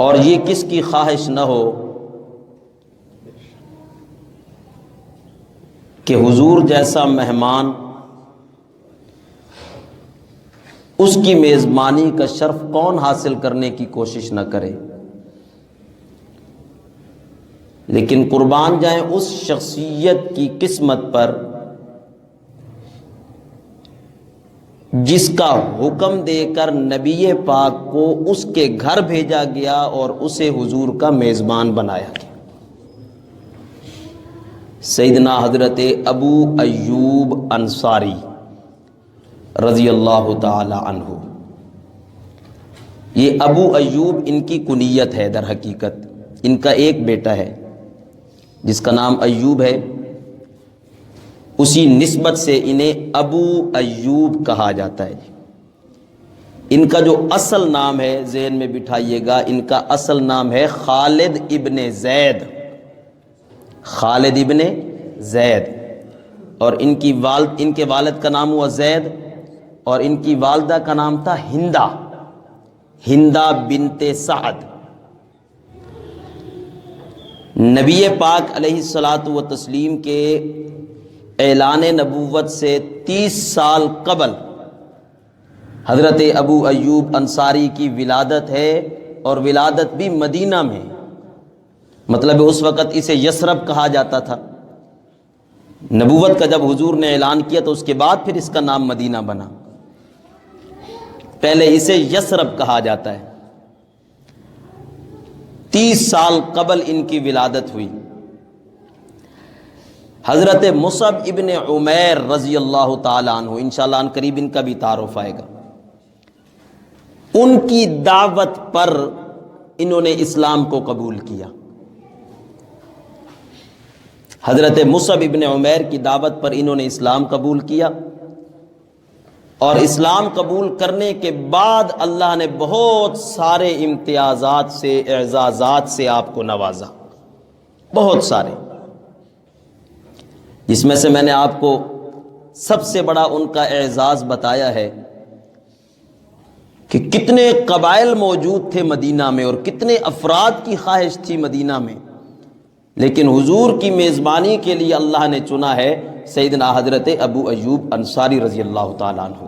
اور یہ کس کی خواہش نہ ہو کہ حضور جیسا مہمان اس کی میزبانی کا شرف کون حاصل کرنے کی کوشش نہ کرے، لیکن قربان جائیں اس شخصیت کی قسمت پر جس کا حکم دے کر نبی پاک کو اس کے گھر بھیجا گیا اور اسے حضور کا میزبان بنایا گیا۔ سیدنا حضرت ابو ایوب انصاری رضی اللہ تعالی عنہ، یہ ابو ایوب ان کی کنیت ہے، در حقیقت ان کا ایک بیٹا ہے جس کا نام ایوب ہے، اسی نسبت سے انہیں ابو ایوب کہا جاتا ہے۔ ان کا جو اصل نام ہے ذہن میں بٹھائیے گا، ان کا اصل نام ہے خالد ابن زید، خالد ابن زید، اور ان کے والد کا نام ہوا زید، اور ان کی والدہ کا نام تھا ہندہ، ہندہ بنت سعد۔ نبی پاک علیہ الصلاۃ والتسلیم کے اعلان نبوت سے 30 سال قبل حضرت ابو ایوب انصاری کی ولادت ہے، اور ولادت بھی مدینہ میں، مطلب اس وقت اسے یثرب کہا جاتا تھا۔ نبوت کا جب حضور نے اعلان کیا تو اس کے بعد پھر اس کا نام مدینہ بنا، پہلے اسے یثرب کہا جاتا ہے۔ 30 سال قبل ان کی ولادت ہوئی۔ حضرت مصعب ابن عمیر رضی اللہ تعالی عنہ، انشاءاللہ ان قریب ان کا بھی تعارف آئے گا، ان کی دعوت پر انہوں نے اسلام کو قبول کیا۔ حضرت مصعب ابن عمیر کی دعوت پر انہوں نے اسلام قبول کیا، اور اسلام قبول کرنے کے بعد اللہ نے بہت سارے امتیازات سے، اعزازات سے آپ کو نوازا، بہت سارے، جس میں سے میں نے آپ کو سب سے بڑا ان کا اعزاز بتایا ہے کہ کتنے قبائل موجود تھے مدینہ میں اور کتنے افراد کی خواہش تھی مدینہ میں، لیکن حضور کی میزبانی کے لیے اللہ نے چنا ہے سیدنا حضرت ابو ایوب انصاری رضی اللہ تعالیٰ عنہ،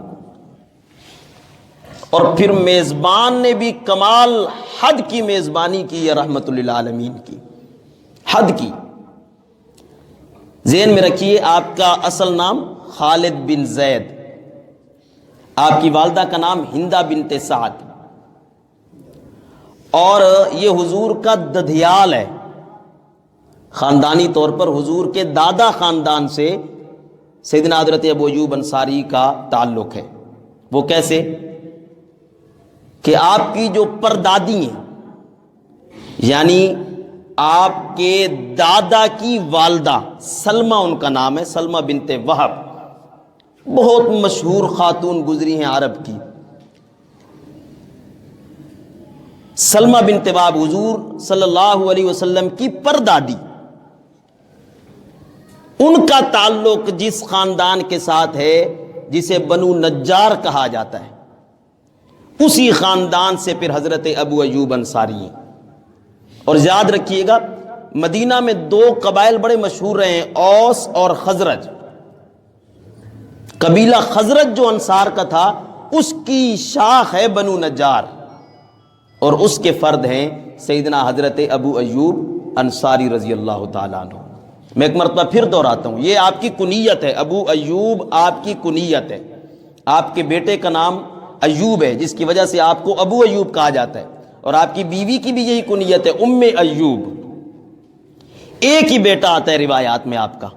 اور پھر میزبان نے بھی کمال حد کی میزبانی کی ہے، رحمت للعالمین کی، حد کی۔ ذہن میں رکھیے آپ کا اصل نام خالد بن زید، آپ کی والدہ کا نام ہندہ بنت سعد، اور یہ حضور کا ددھیال ہے، خاندانی طور پر حضور کے دادا خاندان سے سیدنا حضرت ابو ایوب انصاری کا تعلق ہے۔ وہ کیسے کہ آپ کی جو پردادی ہیں، یعنی آپ کے دادا کی والدہ سلمہ، ان کا نام ہے سلمہ بنت وہب، بہت مشہور خاتون گزری ہیں عرب کی، سلمہ بنت وہب حضور صلی اللہ علیہ وسلم کی پردادی، ان کا تعلق جس خاندان کے ساتھ ہے جسے بنو نجار کہا جاتا ہے، اسی خاندان سے پھر حضرت ابو ایوب انصاری ہیں۔ اور یاد رکھیے گا مدینہ میں 2 قبائل بڑے مشہور رہے ہیں، اوس اور خزرج۔ قبیلہ خزرج جو انصار کا تھا اس کی شاخ ہے بنو نجار، اور اس کے فرد ہیں سیدنا حضرت ابو ایوب انصاری رضی اللہ تعالیٰ عنہ۔ میں ایک مرتبہ پھر دہراتا ہوں، یہ آپ کی کنیت ہے، ابو ایوب آپ کی کنیت ہے، آپ کے بیٹے کا نام ایوب ہے جس کی وجہ سے آپ کو ابو ایوب کہا جاتا ہے، اور آپ کی بیوی کی بھی یہی کنیت ہے، ام ایوب۔ ایک ہی بیٹا آتا ہے روایات میں آپ کا،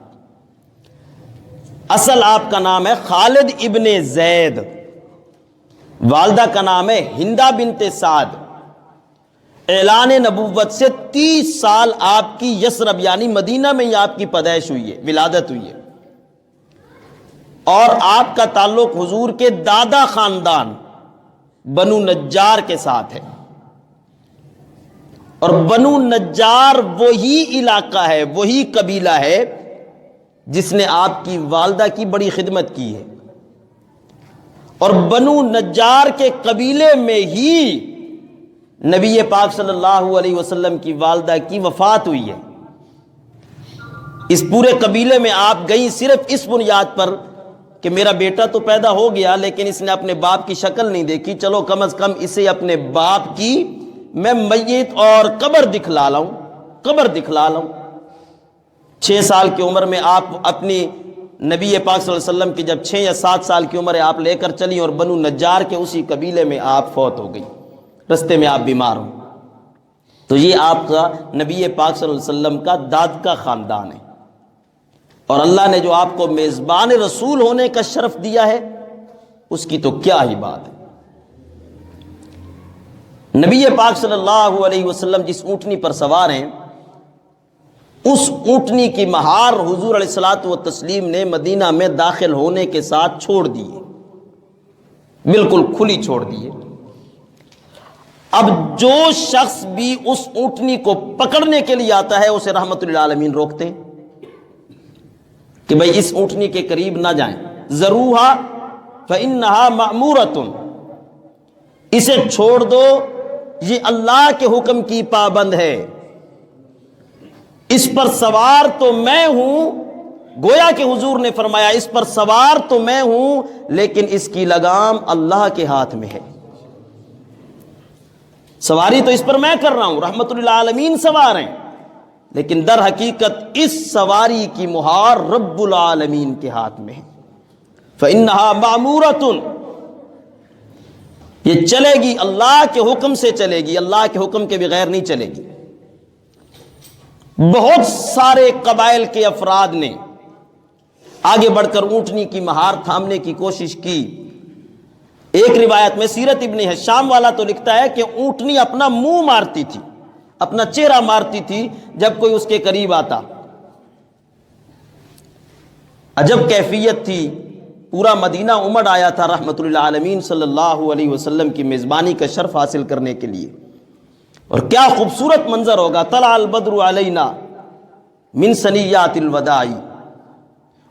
اصل آپ کا نام ہے خالد ابن زید، والدہ کا نام ہے ہندہ بنت سعد۔ اعلان نبوت سے 30 سال آپ کی یثرب یعنی مدینہ میں ہی آپ کی پیدائش ہوئی ہے، ولادت ہوئی ہے، اور آپ کا تعلق حضور کے دادا خاندان بنو نجار کے ساتھ ہے، اور بنو نجار وہی علاقہ ہے، وہی قبیلہ ہے جس نے آپ کی والدہ کی بڑی خدمت کی ہے، اور بنو نجار کے قبیلے میں ہی نبی پاک صلی اللہ علیہ وسلم کی والدہ کی وفات ہوئی ہے، اس پورے قبیلے میں آپ گئیں صرف اس بنیاد پر کہ میرا بیٹا تو پیدا ہو گیا لیکن اس نے اپنے باپ کی شکل نہیں دیکھی، چلو کم از کم اسے اپنے باپ کی میں میت اور قبر دکھلا لاؤں، قبر دکھلا لاؤں۔ 6 سال کی عمر میں آپ اپنی نبی پاک صلی اللہ علیہ وسلم کی جب 6 یا 7 سال کی عمر ہے آپ لے کر چلی اور بنو نجار کے اسی قبیلے میں آپ فوت ہو گئی، رستے میں آپ بیمار ہوں، تو یہ آپ کا نبی پاک صلی اللہ علیہ وسلم کا داد کا خاندان ہے، اور اللہ نے جو آپ کو میزبان رسول ہونے کا شرف دیا ہے اس کی تو کیا ہی بات ہے۔ نبی پاک صلی اللہ علیہ وسلم جس اونٹنی پر سوار ہیں اس اونٹنی کی مہار حضور علیہ الصلوۃ والتسلیم نے مدینہ میں داخل ہونے کے ساتھ چھوڑ دیے، بالکل کھلی چھوڑ دیے۔ اب جو شخص بھی اس اونٹنی کو پکڑنے کے لیے آتا ہے اسے رحمت للعالمین روکتے ہیں کہ بھئی اس اونٹنی کے قریب نہ جائیں، ذروھا فإنہا مأمورۃ، اسے چھوڑ دو، یہ اللہ کے حکم کی پابند ہے، اس پر سوار تو میں ہوں، گویا کہ حضور نے فرمایا اس پر سوار تو میں ہوں لیکن اس کی لگام اللہ کے ہاتھ میں ہے، سواری تو اس پر میں کر رہا ہوں، رحمت للعالمین سوار ہیں، لیکن در حقیقت اس سواری کی مہار رب العالمین کے ہاتھ میں ہے۔ فإنہا مأمورۃ، یہ چلے گی اللہ کے حکم سے چلے گی، اللہ کے حکم کے بغیر نہیں چلے گی۔ بہت سارے قبائل کے افراد نے آگے بڑھ کر اونٹنی کی مہار تھامنے کی کوشش کی۔ ایک روایت میں سیرت ابن ہشام والا تو لکھتا ہے کہ اونٹنی اپنا منہ مارتی تھی، اپنا چہرہ مارتی تھی جب کوئی اس کے قریب آتا، عجب کیفیت تھی۔ پورا مدینہ امڑ آیا تھا رحمت للعالمین صلی اللہ علیہ وسلم کی میزبانی کا شرف حاصل کرنے کے لیے، اور کیا خوبصورت منظر ہوگا، طلع البدر علینا من ثنیات الوداع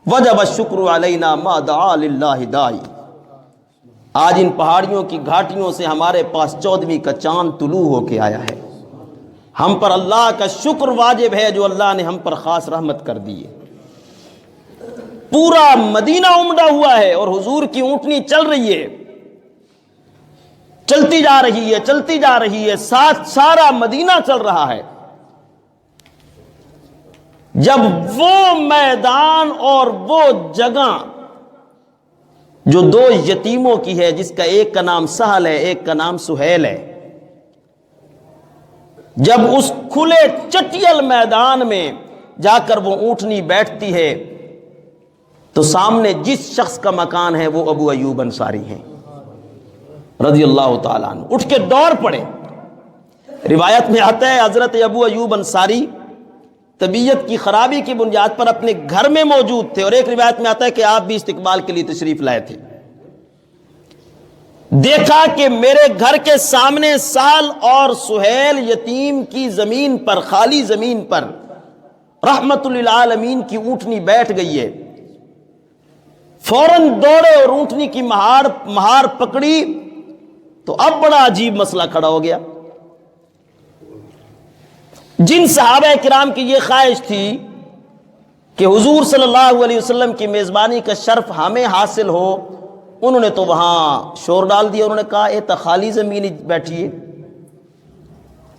وجب الشکر علینا ما دعا للہ داعی۔ آج ان پہاڑیوں کی گھاٹیوں سے ہمارے پاس 14ویں کا چاند طلوع ہو کے آیا ہے، ہم پر اللہ کا شکر واجب ہے جو اللہ نے ہم پر خاص رحمت کر دی ہے۔ پورا مدینہ امڑا ہوا ہے اور حضور کی اونٹنی چل رہی ہے، چلتی جا رہی ہے، چلتی جا رہی ہے، ساتھ سارا مدینہ چل رہا ہے۔ جب وہ میدان اور وہ جگہ جو 2 یتیموں کی ہے، جس کا ایک کا نام سہل ہے ایک کا نام سہیل ہے، جب اس کھلے چٹیل میدان میں جا کر وہ اونٹنی بیٹھتی ہے تو سامنے جس شخص کا مکان ہے وہ ابو ایوب انصاری ہیں رضی اللہ تعالیٰ عنہ، اٹھ کے دوڑ پڑے۔ روایت میں آتا ہے حضرت ابو ایوب انصاری طبیعت کی خرابی کی بنیاد پر اپنے گھر میں موجود تھے، اور ایک روایت میں آتا ہے کہ آپ بھی استقبال کے لیے تشریف لائے تھے۔ دیکھا کہ میرے گھر کے سامنے سال اور سہیل یتیم کی زمین پر، خالی زمین پر رحمت للعالمین کی اونٹنی بیٹھ گئی ہے، فوراً دوڑے اور اونٹنی کی مہار پکڑی تو اب بڑا عجیب مسئلہ کھڑا ہو گیا۔ جن صحابہ کرام کی یہ خواہش تھی کہ حضور صلی اللہ علیہ وسلم کی میزبانی کا شرف ہمیں حاصل ہو، انہوں نے تو وہاں شور ڈال دیا، انہوں نے کہا اے خالی زمین بیٹھیے،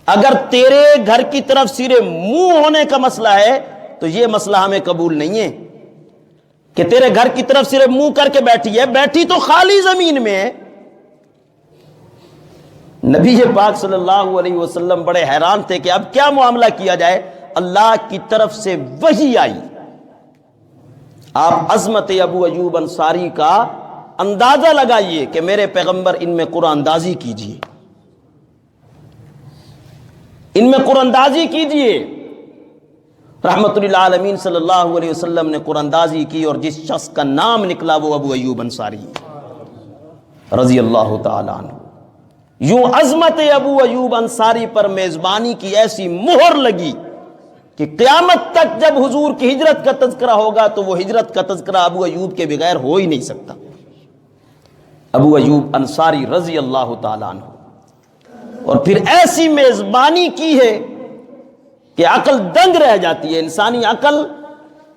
اگر تیرے گھر کی طرف سیرے منہ ہونے کا مسئلہ ہے تو یہ مسئلہ ہمیں قبول نہیں ہے کہ تیرے گھر کی طرف سیرے منہ کر کے بیٹھی ہے، بیٹھی تو خالی زمین میں ہے۔ نبی پاک صلی اللہ علیہ وسلم بڑے حیران تھے کہ اب کیا معاملہ کیا جائے۔ اللہ کی طرف سے وحی آئی، آپ عظمت ابو ایوب انصاری کا اندازہ لگائیے کہ میرے پیغمبر ان میں قرآن اندازی کیجئے، ان میں قرآن اندازی کیجئے۔ رحمت للعالمین صلی اللہ علیہ وسلم نے قرآن اندازی کی اور جس شخص کا نام نکلا وہ ابو ایوب انصاری رضی اللہ تعالیٰ عنہ۔ یوں عظمت ابو ایوب انصاری پر میزبانی کی ایسی مہر لگی کہ قیامت تک جب حضور کی ہجرت کا تذکرہ ہوگا تو وہ ہجرت کا تذکرہ ابو ایوب کے بغیر ہو ہی نہیں سکتا۔ ابو ایوب انصاری رضی اللہ تعالیٰ عنہ اور پھر ایسی میزبانی کی ہے کہ عقل دنگ رہ جاتی ہے. انسانی عقل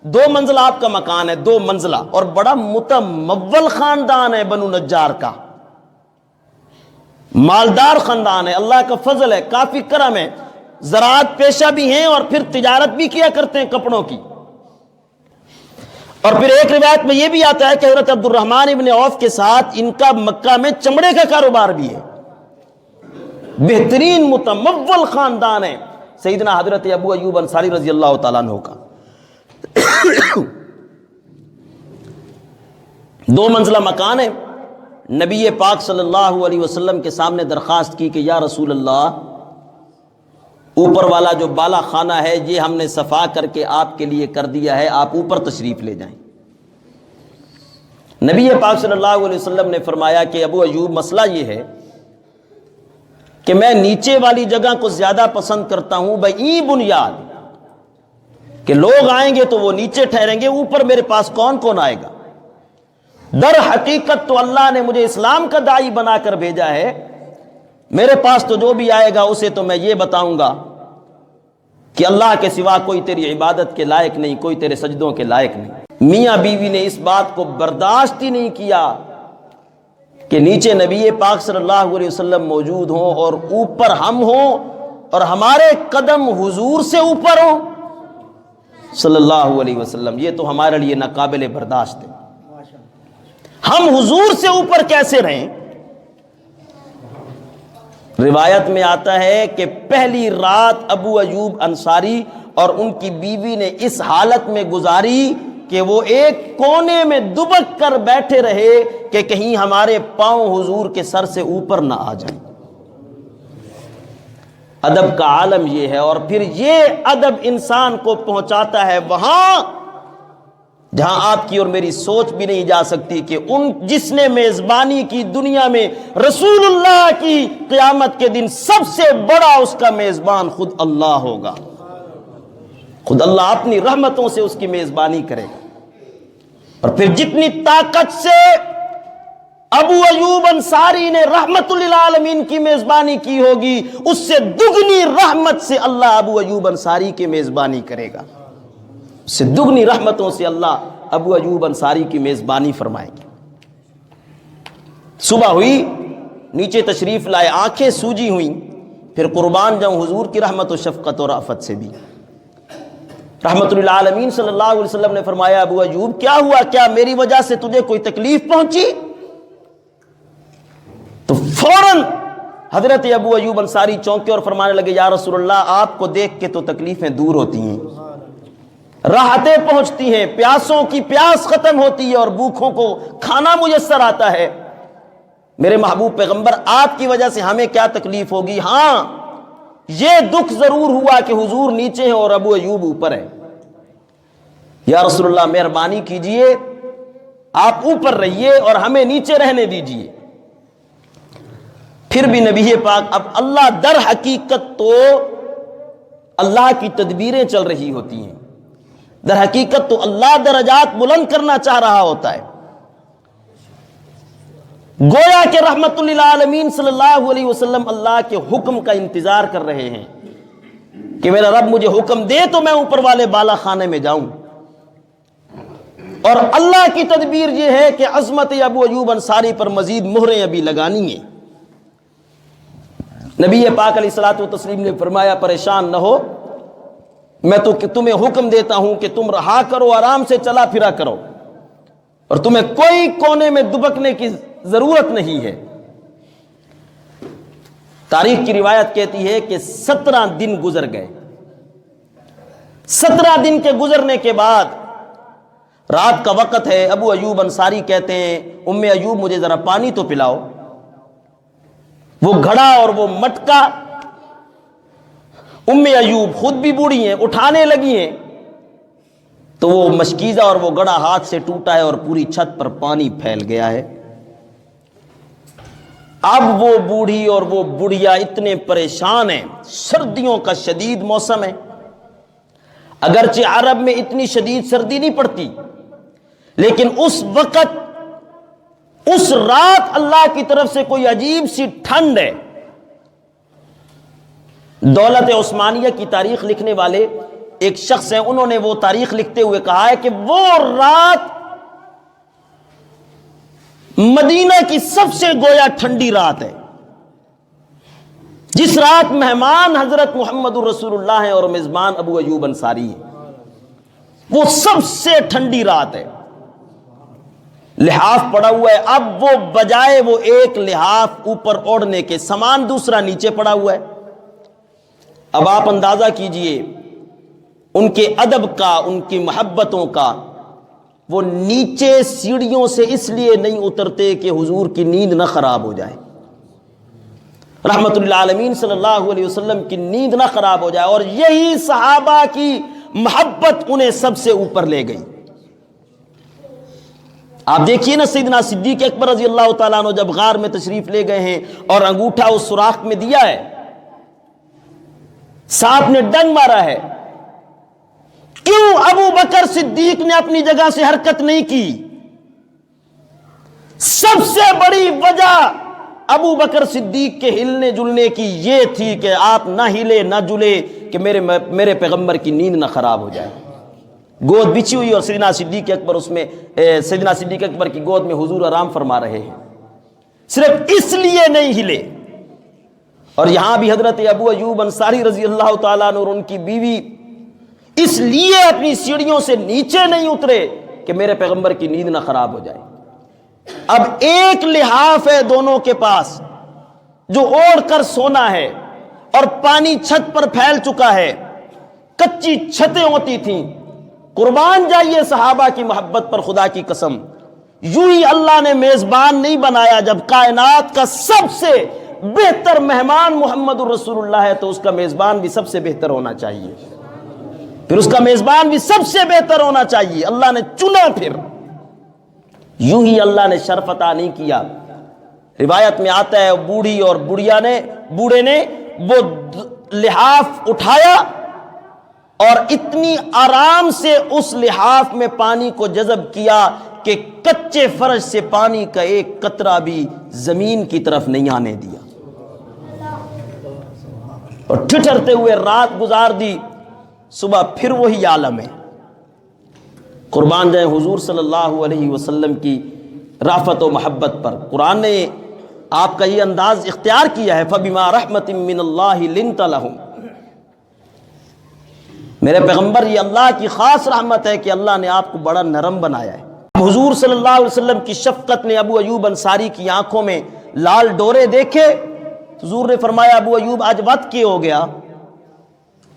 2 منزلہ آپ کا مکان ہے، 2 منزلہ، اور بڑا متمول خاندان ہے بنو نجار کا، مالدار خاندان ہے، اللہ کا فضل ہے، کافی کرم ہے، زراعت پیشہ بھی ہیں اور پھر تجارت بھی کیا کرتے ہیں کپڑوں کی. اور پھر ایک روایت میں یہ بھی آتا ہے کہ حضرت عبد الرحمن ابن عوف کے ساتھ ان کا مکہ میں چمڑے کا کاروبار بھی ہے. بہترین متمول خاندان ہے سیدنا حضرت ابو ایوب انصاری رضی اللہ تعالیٰ عنہ کا. 2 منزلہ مکان ہے. نبی پاک صلی اللہ علیہ وسلم کے سامنے درخواست کی کہ یا رسول اللہ، اوپر والا جو بالا خانہ ہے یہ ہم نے صفا کر کے آپ کے لیے کر دیا ہے، آپ اوپر تشریف لے جائیں. نبی پاک صلی اللہ علیہ وسلم نے فرمایا کہ ابو ایوب، مسئلہ یہ ہے کہ میں نیچے والی جگہ کو زیادہ پسند کرتا ہوں بئی بنیاد، کہ لوگ آئیں گے تو وہ نیچے ٹھہریں گے، اوپر میرے پاس کون کون آئے گا. در حقیقت تو اللہ نے مجھے اسلام کا داعی بنا کر بھیجا ہے، میرے پاس تو جو بھی آئے گا اسے تو میں یہ بتاؤں گا کہ اللہ کے سوا کوئی تیری عبادت کے لائق نہیں، کوئی تیرے سجدوں کے لائق نہیں. میاں بیوی نے اس بات کو برداشت ہی نہیں کیا کہ نیچے نبی پاک صلی اللہ علیہ وسلم موجود ہوں اور اوپر ہم ہوں اور ہمارے قدم حضور سے اوپر ہوں صلی اللہ علیہ وسلم. یہ تو ہمارے لیے ناقابل برداشت ہے. ہم حضور سے اوپر کیسے رہیں؟ روایت میں آتا ہے کہ پہلی رات ابو ایوب انصاری اور ان کی بیوی نے اس حالت میں گزاری کہ وہ ایک کونے میں دبک کر بیٹھے رہے کہ کہیں ہمارے پاؤں حضور کے سر سے اوپر نہ آ جائیں. ادب کا عالم یہ ہے. اور پھر یہ ادب انسان کو پہنچاتا ہے وہاں جہاں آپ کی اور میری سوچ بھی نہیں جا سکتی کہ جس نے میزبانی کی دنیا میں رسول اللہ کی، قیامت کے دن سب سے بڑا اس کا میزبان خود اللہ ہوگا. خود اللہ اپنی رحمتوں سے اس کی میزبانی کرے. اور پھر جتنی طاقت سے ابو ایوب انصاری نے رحمت للعالمین کی میزبانی کی ہوگی، اس سے دگنی رحمت سے اللہ ابو ایوب انصاری کی میزبانی کرے گا. اس سے دگنی رحمتوں سے اللہ ابو ایوب انصاری کی میزبانی فرمائے گی. صبح ہوئی، نیچے تشریف لائے، آنکھیں سوجی ہوئیں، پھر قربان جاؤں حضور کی رحمت و شفقت و رأفت سے بھی. رحمت للعالمین صلی اللہ علیہ وسلم نے فرمایا ابو ایوب کیا ہوا، کیا میری وجہ سے تجھے کوئی تکلیف پہنچی؟ تو فوراً حضرت ابو ایوب انصاری چونکے اور فرمانے لگے یا رسول اللہ، آپ کو دیکھ کے تو تکلیفیں دور ہوتی ہیں، راحتیں پہنچتی ہیں، پیاسوں کی پیاس ختم ہوتی ہے اور بھوکھوں کو کھانا میسر آتا ہے. میرے محبوب پیغمبر، آپ کی وجہ سے ہمیں کیا تکلیف ہوگی؟ ہاں یہ دکھ ضرور ہوا کہ حضور نیچے ہیں اور ابو ایوب اوپر ہے. یا رسول اللہ مہربانی کیجئے، آپ اوپر رہیے اور ہمیں نیچے رہنے دیجئے. پھر بھی نبی پاک، اب اللہ در حقیقت تو اللہ کی تدبیریں چل رہی ہوتی ہیں، در حقیقت تو اللہ درجات بلند کرنا چاہ رہا ہوتا ہے. گویا کہ رحمت للعالمین صلی اللہ علیہ وسلم اللہ کے حکم کا انتظار کر رہے ہیں کہ میرا رب مجھے حکم دے تو میں اوپر والے بالا خانے میں جاؤں. اور اللہ کی تدبیر یہ ہے کہ عظمت ابو ایوب انصاری پر مزید مہریں ابھی لگانی ہیں. نبی پاک علیہ الصلوۃ والتسلیم نے فرمایا پریشان نہ ہو، میں تو تمہیں حکم دیتا ہوں کہ تم رہا کرو، آرام سے چلا پھرا کرو، اور تمہیں کوئی کونے میں دبکنے کی ضرورت نہیں ہے. تاریخ کی روایت کہتی ہے کہ 17 دن گزر گئے. 17 دن کے گزرنے کے بعد رات کا وقت ہے، ابو ایوب انصاری کہتے ہیں ام ایوب مجھے ذرا پانی تو پلاؤ. وہ گھڑا اور وہ مٹکا، ام ایوب خود بھی بوڑھی ہیں، اٹھانے لگی ہیں تو وہ مشکیزہ اور وہ گڑا ہاتھ سے ٹوٹا ہے اور پوری چھت پر پانی پھیل گیا ہے. اب وہ بوڑھی اور وہ بڑھیا اتنے پریشان ہیں. سردیوں کا شدید موسم ہے، اگرچہ عرب میں اتنی شدید سردی نہیں پڑتی، لیکن اس وقت اس رات اللہ کی طرف سے کوئی عجیب سی ٹھنڈ ہے. دولت عثمانیہ کی تاریخ لکھنے والے ایک شخص ہیں، انہوں نے وہ تاریخ لکھتے ہوئے کہا ہے کہ وہ رات مدینہ کی سب سے گویا ٹھنڈی رات ہے، جس رات مہمان حضرت محمد الرسول اللہ ہیں اور میزبان ابو ایوب انصاری ہیں، وہ سب سے ٹھنڈی رات ہے، لحاف پڑا ہوا ہے، اب وہ بجائے وہ ایک لحاف اوپر اوڑھنے کے سامان دوسرا نیچے پڑا ہوا ہے۔ اب آپ اندازہ کیجئے ان کے ادب کا، ان کی محبتوں کا، وہ نیچے سیڑھیوں سے اس لیے نہیں اترتے کہ حضور کی نیند نہ خراب ہو جائے، رحمت للعالمین صلی اللہ علیہ وسلم کی نیند نہ خراب ہو جائے، اور یہی صحابہ کی محبت انہیں سب سے اوپر لے گئی۔ آپ دیکھیے نا سیدنا صدیق اکبر رضی اللہ تعالیٰ عنہ جب غار میں تشریف لے گئے ہیں اور انگوٹھا اس سوراخ میں دیا ہے، سانپ نے ڈنگ مارا ہے، کیوں ابو بکر صدیق نے اپنی جگہ سے حرکت نہیں کی؟ سب سے بڑی وجہ ابو بکر صدیق کے ہلنے جلنے کی یہ تھی کہ آپ نہ ہلے نہ جلے کہ میرے پیغمبر کی نیند نہ خراب ہو جائے۔ گود بچھی ہوئی اور سیدنا صدیق اکبر سیدنا صدیق اکبر کی گود میں حضور آرام فرما رہے ہیں، صرف اس لیے نہیں ہلے۔ اور یہاں بھی حضرت ابو ایوب انصاری رضی اللہ تعالیٰ عنہ اور ان کی بیوی اس لیے اپنی سیڑھیوں سے نیچے نہیں اترے کہ میرے پیغمبر کی نیند نہ خراب ہو جائے۔ اب ایک لحاف ہے دونوں کے پاس جو اوڑھ کر سونا ہے، اور پانی چھت پر پھیل چکا ہے، کچی چھتیں ہوتی تھیں۔ قربان جائیے صحابہ کی محبت پر، خدا کی قسم یوں ہی اللہ نے میزبان نہیں بنایا۔ جب کائنات کا سب سے بہتر مہمان محمد الرسول اللہ ہے تو اس کا میزبان بھی سب سے بہتر ہونا چاہیے، پھر اس کا میزبان بھی سب سے بہتر ہونا چاہیے۔ اللہ نے چنا، پھر یوں ہی اللہ نے شرف عطا نہیں کیا۔ روایت میں آتا ہے بوڑھی اور بوڑھے نے وہ لحاف اٹھایا اور اتنی آرام سے اس لحاف میں پانی کو جذب کیا کہ کچے فرش سے پانی کا ایک قطرہ بھی زمین کی طرف نہیں آنے دیا، اور ٹھٹھرتے ہوئے رات گزار دی۔ صبح پھر وہی عالم ہے۔ قربان جائیں حضور صلی اللہ علیہ وسلم کی رافت و محبت پر۔ قرآن نے آپ کا یہ انداز اختیار کیا ہے، فَبِمَا رَحْمَةٍ مِّنَ اللَّهِ لِنْتَ لَهُمْ۔ میرے پیغمبر، یہ اللہ کی خاص رحمت ہے کہ اللہ نے آپ کو بڑا نرم بنایا ہے۔ حضور صلی اللہ علیہ وسلم کی شفقت نے ابو ایوب انصاری کی آنکھوں میں لال ڈورے دیکھے۔ حضور نے فرمایا ابو ایوب آج وقت کیا ہو گیا؟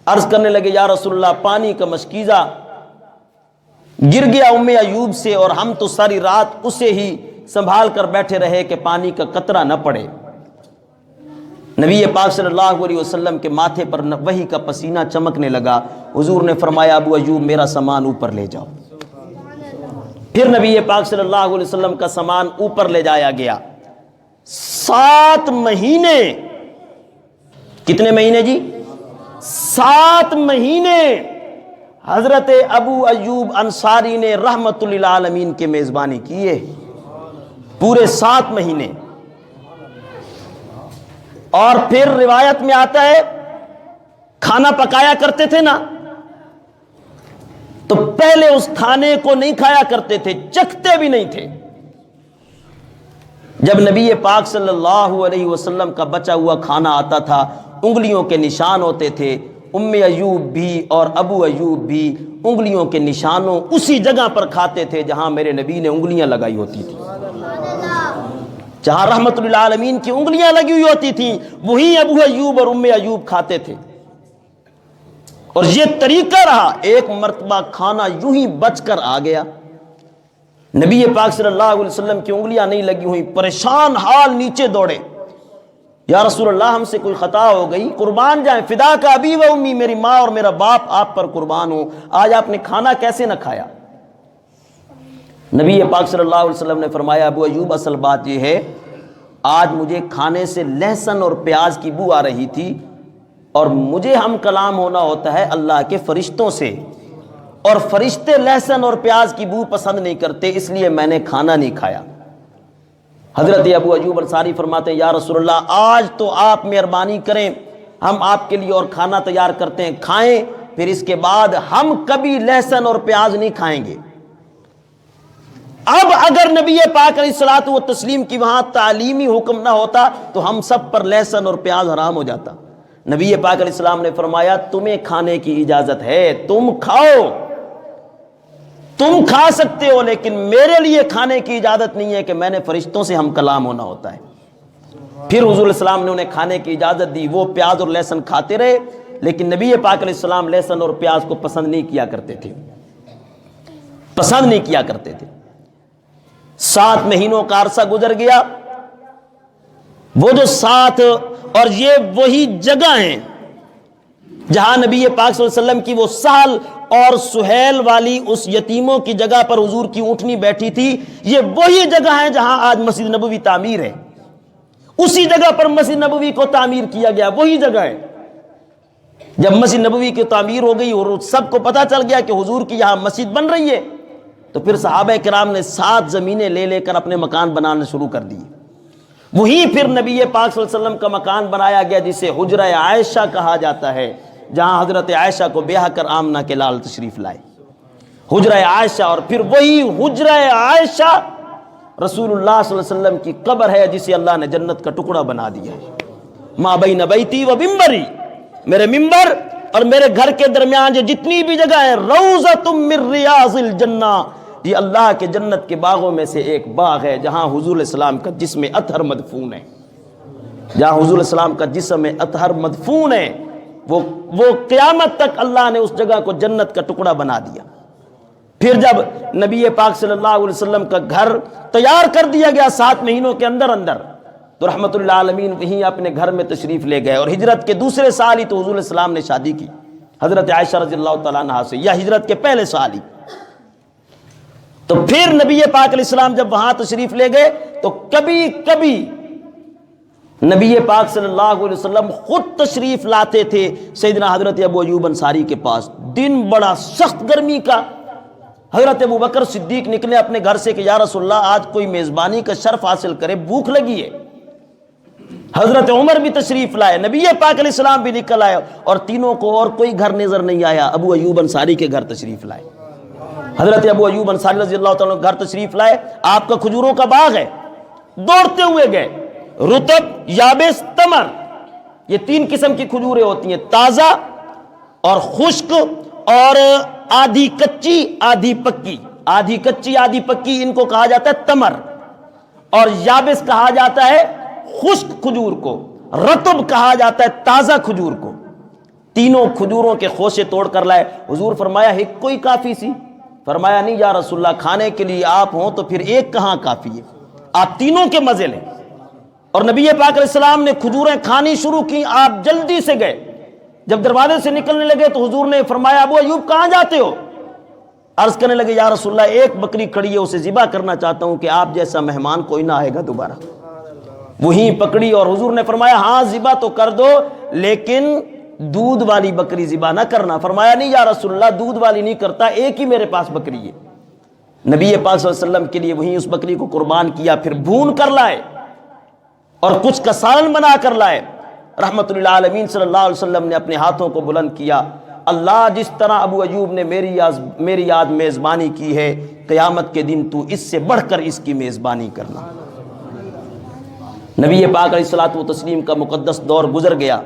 عرض کرنے لگے یا رسول اللہ پانی کا مشکیزہ گر گیا ام ایوب سے، اور ہم تو ساری رات اسے ہی سنبھال کر بیٹھے رہے کہ پانی کا قطرہ نہ پڑے۔ نبی پاک صلی اللہ علیہ وسلم کے ماتھے پر وحی کا پسینہ چمکنے لگا۔ حضور نے فرمایا ابو ایوب میرا سامان اوپر لے جاؤ۔ پھر نبی پاک صلی اللہ علیہ وسلم کا سامان اوپر لے جایا گیا۔ 7 مہینے، کتنے مہینے جی؟ 7 مہینے حضرت ابو ایوب انصاری نے رحمت للعالمین کے میزبانی کیے، پورے 7 مہینے۔ اور پھر روایت میں آتا ہے کھانا پکایا کرتے تھے نا، تو پہلے اس کھانے کو نہیں کھایا کرتے تھے، چکھتے بھی نہیں تھے۔ جب نبی پاک صلی اللہ علیہ وسلم کا بچا ہوا کھانا آتا تھا، انگلیوں کے نشان ہوتے تھے۔ ام ایوب بھی اور ابو ایوب بھی انگلیوں کے نشانوں اسی جگہ پر کھاتے تھے جہاں میرے نبی نے انگلیاں لگائی ہوتی تھی، جہاں رحمت للعالمین کی انگلیاں لگی ہوئی ہوتی تھیں، وہی ابو ایوب اور ام ایوب کھاتے تھے۔ اور یہ طریقہ رہا۔ ایک مرتبہ کھانا یوں ہی بچ کر آ گیا، نبی پاک صلی اللہ علیہ وسلم کی انگلیاں نہیں لگی ہوئی، پریشان حال نیچے دوڑے، یا رسول اللہ ہم سے کوئی خطا ہو گئی، قربان جائیں فدا کا ابی و امی، میری ماں اور میرا باپ آپ پر قربان ہو، آج آپ نے کھانا کیسے نہ کھایا؟ نبی پاک صلی اللہ علیہ وسلم نے فرمایا ابو ایوب اصل بات یہ ہے، آج مجھے کھانے سے لہسن اور پیاز کی بو آ رہی تھی، اور مجھے ہم کلام ہونا ہوتا ہے اللہ کے فرشتوں سے، اور فرشتے لہسن اور پیاز کی بو پسند نہیں کرتے، اس لیے میں نے کھانا نہیں کھایا۔ حضرت ابو ایوب انصاری فرماتے ہیں یا رسول اللہ آج تو آپ مہربانی کریں، ہم آپ کے لیے اور کھانا تیار کرتے ہیں، کھائیں، پھر اس کے بعد ہم کبھی لہسن اور پیاز نہیں کھائیں گے۔ اب اگر نبی پاک علیہ الصلوۃ والتسلیم کی وہاں تعلیمی حکم نہ ہوتا تو ہم سب پر لہسن اور پیاز حرام ہو جاتا۔ نبی پاک علیہ السلام نے فرمایا تمہیں کھانے کی اجازت ہے، تم کھاؤ، تم کھا سکتے ہو، لیکن میرے لیے کھانے کی اجازت نہیں ہے کہ میں نے فرشتوں سے ہم کلام ہونا ہوتا ہے۔ پھر حضور علیہ السلام نے انہیں کھانے کی اجازت دی، وہ پیاز اور لہسن کھاتے رہے، لیکن نبی پاک علیہ السلام لہسن اور پیاز کو پسند نہیں کیا کرتے تھے، پسند نہیں کیا کرتے تھے۔ 7 مہینوں کا عرصہ گزر گیا، وہ جو 7 اور یہ وہی جگہ ہیں جہاں نبی پاک صلی اللہ علیہ وسلم کی وہ سہل اور سہیل والی اس یتیموں کی جگہ پر حضور کی اونٹنی بیٹھی تھی، یہ وہی جگہ ہے جہاں آج مسجد نبوی تعمیر ہے، اسی جگہ پر مسجد نبوی کو تعمیر کیا گیا، وہی جگہ ہے۔ جب مسجد نبوی کی تعمیر ہو گئی اور سب کو پتہ چل گیا کہ حضور کی یہاں مسجد بن رہی ہے، تو پھر صحابہ کرام نے 7 زمینیں لے لے کر اپنے مکان بنانا شروع کر دی۔ وہیں پھر نبی پاک صلی اللہ علیہ وسلم کا مکان بنایا گیا جسے حجرہ عائشہ کہا جاتا ہے، جہاں حضرت عائشہ کو بیاہ کر آمنہ کے لال تشریف لائے، حجرہ عائشہ۔ اور پھر وہی حجرہ عائشہ رسول اللہ صلی اللہ علیہ وسلم کی قبر ہے جسے اللہ نے جنت کا ٹکڑا بنا دیا ہے۔ ما بین بیتی و ممبری، میرے ممبر اور میرے گھر کے درمیان جو جتنی بھی جگہ ہے، روضۃ من ریاض الجنہ، یہ اللہ کے جنت کے باغوں میں سے ایک باغ ہے جہاں حضور علیہ السلام کا جسم اطہر مدفون ہے، جہاں حضور علیہ السلام کا جسم اطہر مدفون ہے، وہ قیامت تک اللہ نے اس جگہ کو جنت کا ٹکڑا بنا دیا۔ پھر جب نبی پاک صلی اللہ علیہ وسلم کا گھر تیار کر دیا گیا 7 مہینوں کے اندر اندر، تو رحمت اللہ عالمین وہیں اپنے گھر میں تشریف لے گئے، اور ہجرت کے دوسرے سال ہی تو حضور علیہ السلام نے شادی کی حضرت عائشہ رضی اللہ تعالیٰ عنہا سے، یا ہجرت کے پہلے سال ہی۔ تو پھر نبی پاک علیہ السلام جب وہاں تشریف لے گئے تو کبھی کبھی نبی پاک صلی اللہ علیہ وسلم خود تشریف لاتے تھے سیدنا حضرت ابو ایوب انصاری کے پاس۔ دن بڑا سخت گرمی کا، حضرت ابو بکر صدیق نکلے اپنے گھر سے کہ یا رسول اللہ آج کوئی میزبانی کا شرف حاصل کرے، بھوک لگی ہے۔ حضرت عمر بھی تشریف لائے، نبی پاک علیہ السلام بھی نکل آئے، اور تینوں کو اور کوئی گھر نظر نہیں آیا، ابو ایوب انصاری کے گھر تشریف لائے۔ حضرت ابو ایوب انصاری رضی اللہ تعالیٰ گھر تشریف لائے، آپ کا کھجوروں کا باغ ہے، دوڑتے ہوئے گئے، رطب، یابس، تمر، یہ 3 قسم کی کھجوریں ہوتی ہیں، تازہ اور خشک اور آدھی کچی آدھی پکی، آدھی کچی آدھی پکی ان کو کہا جاتا ہے تمر، اور یابس کہا جاتا ہے خشک کھجور کو، رطب کہا جاتا ہے تازہ کھجور کو۔ تینوں کھجوروں کے خوشے توڑ کر لائے، حضور فرمایا ایک کوئی کافی سی؟ فرمایا نہیں یا رسول اللہ، کھانے کے لیے آپ ہوں تو پھر ایک کہاں کافی ہے، آپ تینوں کے مزے لیں۔ اور نبی پاک علیہ السلام نے کھجوریں کھانی شروع کی، آپ جلدی سے گئے، جب دروازے سے نکلنے لگے تو حضور نے فرمایا ابو ایوب کہاں جاتے ہو؟ عرض کرنے لگے یا رسول اللہ ایک بکری کھڑی ہے، اسے ذبح کرنا چاہتا ہوں کہ آپ جیسا مہمان کوئی نہ آئے گا دوبارہ۔ وہیں پکڑی اور حضور نے فرمایا ہاں ذبح تو کر دو، لیکن دودھ والی بکری ذبح نہ کرنا۔ فرمایا نہیں یا رسول اللہ دودھ والی نہیں کرتا، ایک ہی میرے پاس بکری ہے۔ نبی پاک صلی اللہ علیہ وسلم کے لیے وہیں اس بکری کو قربان کیا، پھر بھون کر لائے اور کچھ کا سالن بنا کر لائے۔ رحمت اللہ عالمین صلی اللہ علیہ وسلم نے اپنے ہاتھوں کو بلند کیا، اللہ جس طرح ابو ایوب نے میری یاد میزبانی کی ہے، قیامت کے دن تو اس سے بڑھ کر اس کی میزبانی کرنا۔ نبی پاک علیہ الصلوۃ والتسلیم کا مقدس دور گزر گیا،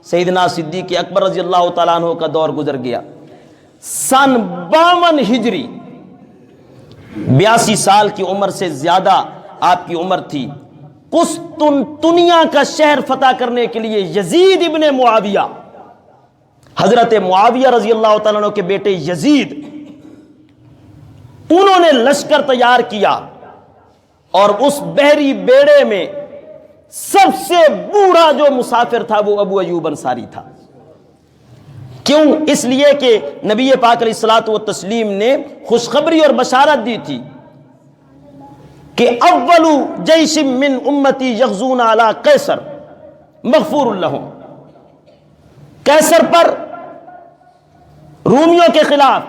سیدنا صدیق اکبر رضی اللہ تعالیٰ عنہ کا دور گزر گیا۔ سن 52 ہجری، 82 سال کی عمر سے زیادہ آپ کی عمر تھی، قسطنطنیہ کا شہر فتح کرنے کے لیے یزید ابن معاویہ، حضرت معاویہ رضی اللہ تعالیٰ عنہ کے بیٹے یزید، انہوں نے لشکر تیار کیا، اور اس بحری بیڑے میں سب سے بوڑھا جو مسافر تھا وہ ابو ایوب انصاری تھا۔ کیوں؟ اس لیے کہ نبی پاک علیہ الصلوۃ والتسلیم نے خوشخبری اور بشارت دی تھی کہ اول جیش من امتی یغزون علی قیصر مغفور لہم، قیصر پر، رومیوں کے خلاف،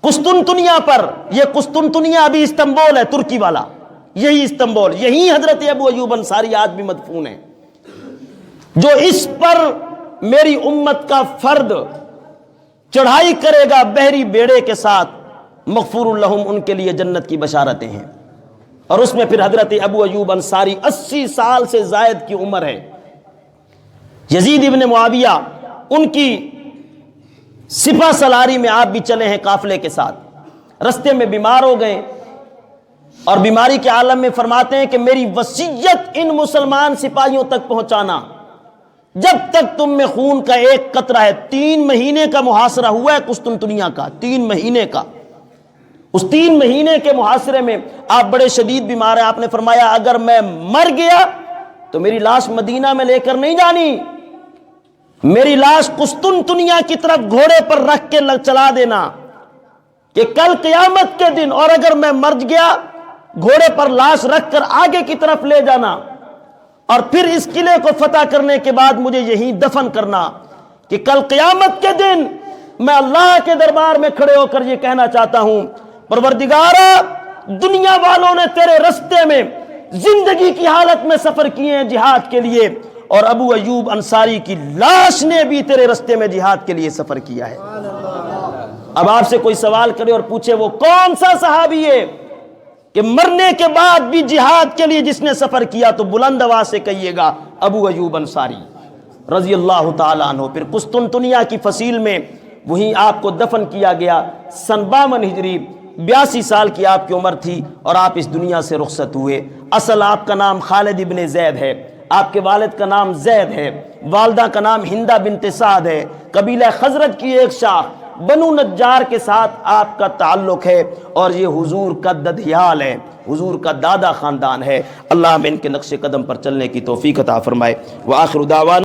قسطنطنیہ پر، یہ قسطنطنیہ ابھی استنبول ہے، ترکی والا، یہی استنبول، یہی حضرت ابو ایوب انصاری آج بھی مدفون ہیں۔ جو اس پر میری امت کا فرد چڑھائی کرے گا بحری بیڑے کے ساتھ، مغفور لہم، ان کے لیے جنت کی بشارتیں ہیں۔ اور اس میں پھر حضرت ابو ایوب انصاری 80 سال سے زائد کی عمر ہے، یزید ابن معاویہ ان کی سپہ سلاری میں آپ بھی چلے ہیں قافلے کے ساتھ، رستے میں بیمار ہو گئے اور بیماری کے عالم میں فرماتے ہیں کہ میری وصیت ان مسلمان سپاہیوں تک پہنچانا، جب تک تم میں خون کا ایک قطرہ ہے۔ 3 مہینے کا محاصرہ ہوا ہے قسطنطنیہ کا، 3 مہینے کا۔ اس 3 مہینے کے محاصرے میں آپ بڑے شدید بیمار ہیں، آپ نے فرمایا اگر میں مر گیا تو میری لاش مدینہ میں لے کر نہیں جانی، میری لاش قسطنطنیہ کی طرف گھوڑے پر رکھ کے چلا دینا کہ کل قیامت کے دن، اور اگر میں مر گیا گھوڑے پر لاش رکھ کر آگے کی طرف لے جانا، اور پھر اس قلعے کو فتح کرنے کے بعد مجھے یہیں دفن کرنا، کہ کل قیامت کے دن میں اللہ کے دربار میں کھڑے ہو کر یہ کہنا چاہتا ہوں پروردگارا، دنیا والوں نے تیرے رستے میں زندگی کی حالت میں سفر کیے ہیں جہاد کے لیے، اور ابو ایوب انصاری کی لاش نے بھی تیرے رستے میں جہاد کے لیے سفر کیا ہے۔ اب آپ سے کوئی سوال کرے اور پوچھے وہ کون سا صحابی ہے کہ مرنے کے بعد بھی جہاد کے لیے جس نے سفر کیا، تو بلند آواز سے کہیے گا ابو ایوب انصاری رضی اللہ تعالیٰ عنہ۔ پھر قسطنطنیہ کی فصیل میں وہیں آپ کو دفن کیا گیا، سن 52 ہجری، 82 سال کی آپ کی عمر تھی اور آپ اس دنیا سے رخصت ہوئے۔ اصل آپ کا نام خالد ابن زید ہے، آپ کے والد کا نام زید ہے، والدہ کا نام ہندہ بنت سعد ہے، قبیلہ خزرج کی ایک شاخ بنو نجار کے ساتھ آپ کا تعلق ہے، اور یہ حضور کا ددھیال ہے، حضور کا دادا خاندان ہے۔ اللہ ہمیں ان کے نقش قدم پر چلنے کی توفیق عطا فرمائے۔ وآخر دعوانا